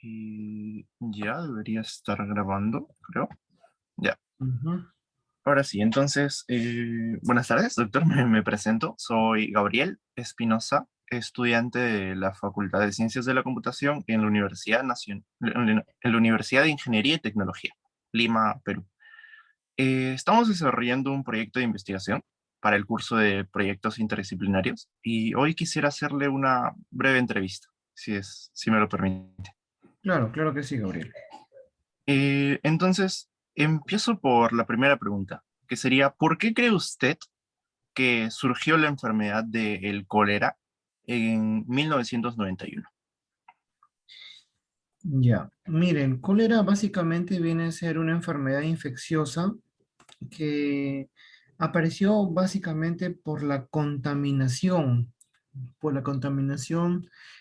Y ya debería estar grabando, creo. Ya. Ujú. Ahora sí, entonces, buenas tardes, doctor. Me presento. Soy Gabriel Espinosa, estudiante de la Facultad de Ciencias de la Computación en la Universidad en la Universidad de Ingeniería y Tecnología, Lima, Perú. Estamos desarrollando un proyecto de investigación para el curso de proyectos interdisciplinarios y hoy quisiera hacerle una breve entrevista, si me lo permite. Claro, claro que sí, Gabriel. Entonces, empiezo por la primera pregunta, que sería, ¿por qué cree usted que surgió la enfermedad del cólera en 1991? Ya, miren, cólera básicamente viene a ser una enfermedad infecciosa que apareció básicamente por la contaminación.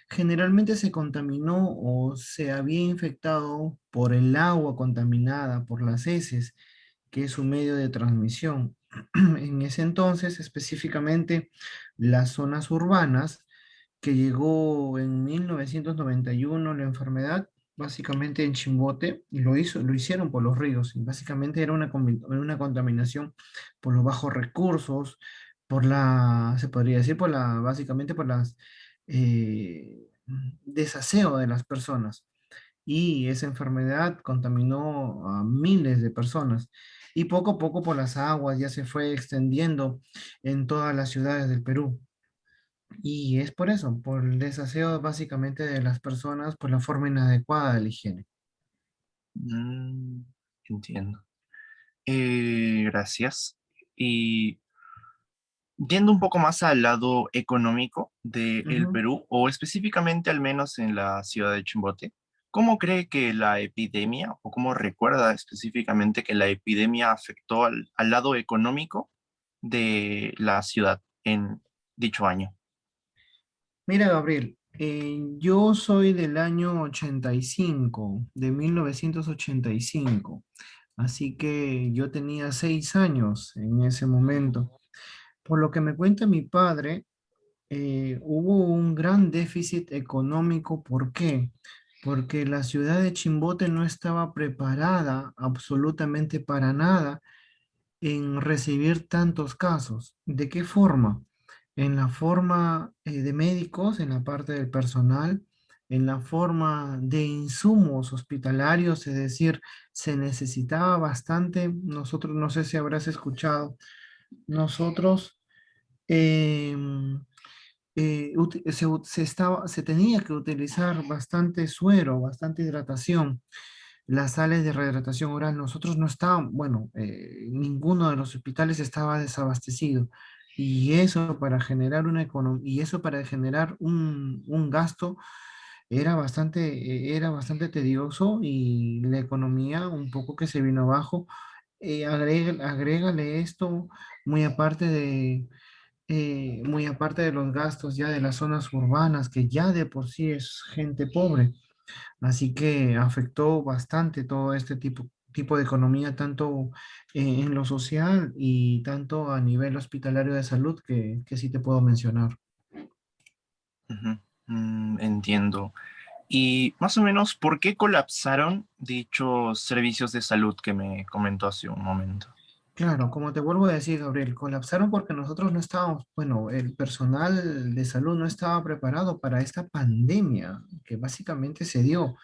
Generalmente se contaminó o se había infectado por el agua contaminada, por las heces, que es su medio de transmisión. En ese entonces, específicamente las zonas urbanas, que llegó en 1991 la enfermedad, básicamente en Chimbote, y lo hicieron por los ríos, y básicamente era una contaminación por los bajos recursos, se podría decir, básicamente por las desaseo de las personas. Y esa enfermedad contaminó a miles de personas. Y poco a poco por las aguas ya se fue extendiendo en todas las ciudades del Perú. Y es por eso, por el desaseo básicamente de las personas, por la forma inadecuada de la higiene. Mm, entiendo. Gracias. Y yendo un poco más al lado económico del Ujú. Perú, o específicamente al menos en la ciudad de Chimbote, ¿cómo cree que la epidemia, o cómo recuerda específicamente que la epidemia afectó al lado económico de la ciudad en dicho año? Mira, Gabriel, yo soy del año 85, de 1985, así que yo tenía 6 años en ese momento. Por lo que me cuenta mi padre, hubo un gran déficit económico. ¿Por qué? Porque la ciudad de Chimbote no estaba preparada absolutamente para nada en recibir tantos casos. ¿De qué forma? En la forma de médicos, en la parte del personal, en la forma de insumos hospitalarios, es decir, se necesitaba bastante. Nosotros, no sé si habrás escuchado, nosotros se tenía que utilizar bastante suero, bastante hidratación, las sales de rehidratación oral. Nosotros no estábamos, bueno, ninguno de los hospitales estaba desabastecido. Y eso para generar y eso para generar un gasto era bastante tedioso, y la economía un poco que se vino abajo. Agrégale esto, muy aparte muy aparte de los gastos ya de las zonas urbanas, que ya de por sí es gente pobre. Así que afectó bastante todo este tipo de economía, tanto en lo social y tanto a nivel hospitalario de salud, que sí te puedo mencionar. Ujú. Entiendo. Y más o menos, ¿por qué colapsaron dichos servicios de salud que me comentó hace un momento? Claro, como te vuelvo a decir, Gabriel, colapsaron porque nosotros no estábamos, bueno, el personal de salud no estaba preparado para esta pandemia que básicamente se dio.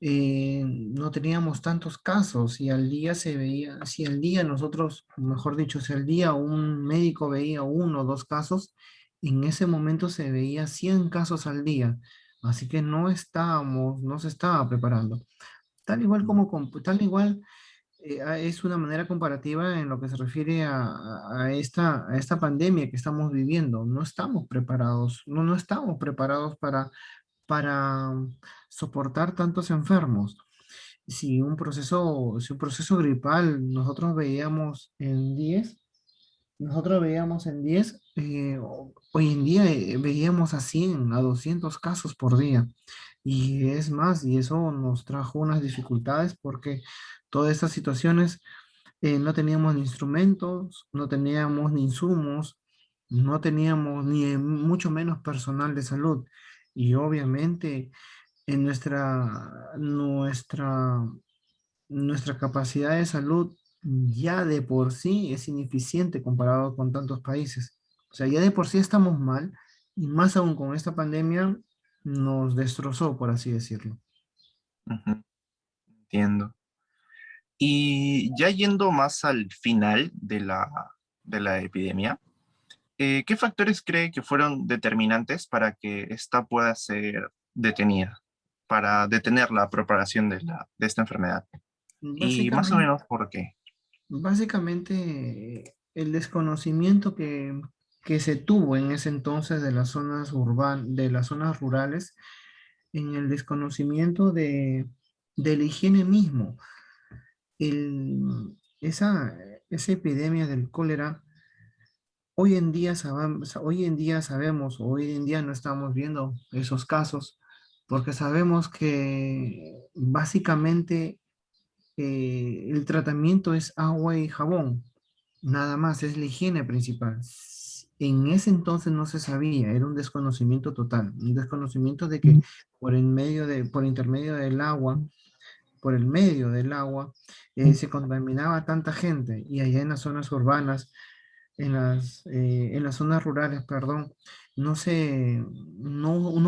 No teníamos tantos casos, y al día se veía, si al día nosotros, mejor dicho, si al día un médico veía 1 o 2 casos, en ese momento se veía 100 casos al día. Así que no se estaba preparando. Tal igual, es una manera comparativa en lo que se refiere a esta pandemia que estamos viviendo. No estamos preparados, no estamos preparados para soportar tantos enfermos. Si un proceso gripal nosotros veíamos en 10, hoy en día veíamos a 100, a 200 casos por día. Y es más, y eso nos trajo unas dificultades porque todas estas situaciones, no teníamos ni instrumentos, no teníamos ni insumos, no teníamos ni mucho menos personal de salud. Y obviamente en nuestra capacidad de salud ya de por sí es ineficiente comparado con tantos países. O sea, ya de por sí estamos mal y más aún con esta pandemia nos destrozó, por así decirlo. Ujú, entiendo. Y ya yendo más al final de la epidemia, ¿qué factores cree que fueron determinantes para que esta pueda ser detenida, para detener la propagación de esta enfermedad? Y más o Básicamente, menos por qué. básicamente el desconocimiento que se tuvo en ese entonces de las zonas de las zonas rurales, en el desconocimiento de la higiene mismo. Esa epidemia del cólera, hoy en día sabemos, hoy en día no estamos viendo esos casos, porque sabemos que básicamente el tratamiento es agua y jabón, nada más, es la higiene principal. En ese entonces no se sabía, era un desconocimiento total, un desconocimiento de que por intermedio del agua, por el medio del agua, se contaminaba tanta gente y allá en las zonas urbanas, en las zonas rurales, perdón, no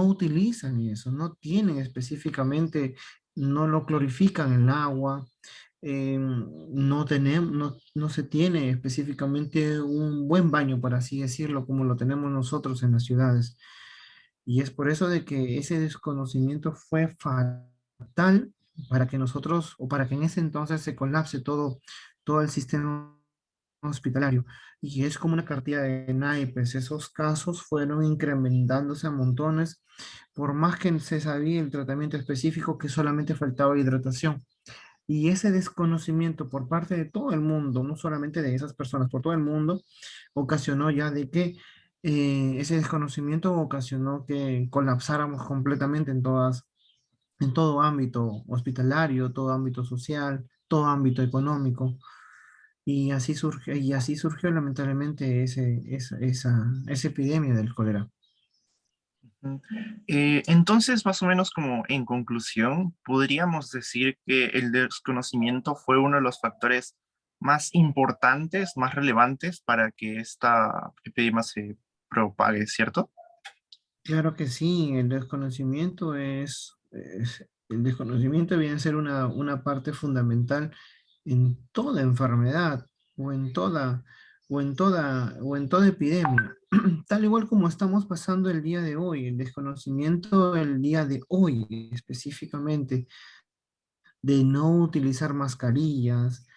utilizan eso, no tienen específicamente, no lo clorifican el agua, no se tiene específicamente un buen baño, por así decirlo, como lo tenemos nosotros en las ciudades. Y es por eso de que ese desconocimiento fue fatal para que nosotros, o para que en ese entonces se colapse todo el sistema hospitalario. Y es como una cartilla de naipes. Esos casos fueron incrementándose a montones, por más que se sabía el tratamiento específico, que solamente faltaba hidratación. Y ese desconocimiento por parte de todo el mundo, no solamente de esas personas, por todo el mundo, ocasionó ya de que ese desconocimiento ocasionó que colapsáramos completamente en todo ámbito hospitalario, todo ámbito social, todo ámbito económico. Y así surgió lamentablemente esa epidemia del cólera. Ujú. Entonces, más o menos como en conclusión, podríamos decir que el desconocimiento fue uno de los factores más importantes, más relevantes para que esta epidemia se propague, ¿cierto? Claro que sí, el desconocimiento viene a ser una parte fundamental en toda enfermedad o o en toda epidemia. Tal igual como estamos pasando el día de hoy, el desconocimiento el día de hoy específicamente de no utilizar mascarillas,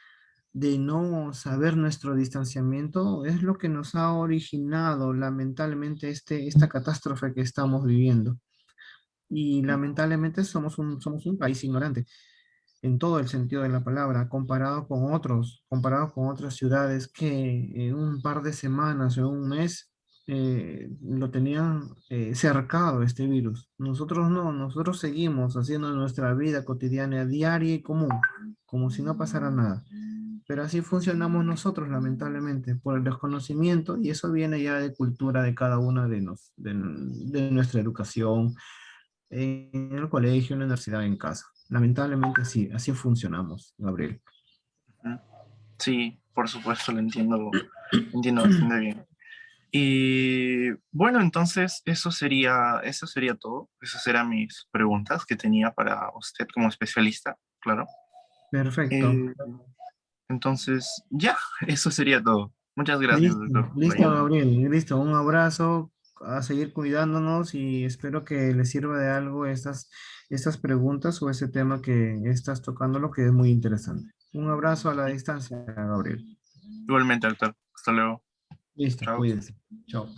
de no saber nuestro distanciamiento, es lo que nos ha originado lamentablemente esta catástrofe que estamos viviendo. Y lamentablemente somos un país ignorante en todo el sentido de la palabra, comparado con otras ciudades que en un par de semanas o un mes lo tenían cercado este virus. Nosotros no, nosotros seguimos haciendo nuestra vida cotidiana, diaria y común, como si no pasara nada. Pero así funcionamos nosotros, lamentablemente, por el desconocimiento, y eso viene ya de cultura de cada una de nuestra educación, en el colegio, en la universidad, en casa. Lamentablemente sí, así funcionamos, Gabriel. Ujú. Sí, por supuesto, lo entiendo bastante bien. Y bueno, entonces eso sería todo. Esas eran mis preguntas que tenía para usted como especialista, claro. Perfecto. Eh, entonces, ya, eso sería todo. Muchas gracias, Listo, doctor, por la listo, llamada. Gabriel. Listo, un abrazo, a seguir cuidándonos y espero que les sirva de algo estas preguntas o ese tema que estás tocando, lo que es muy interesante. Un abrazo a la distancia, Gabriel. Igualmente, doctor. Hasta luego. Listo, Chao. cuídense. Chao.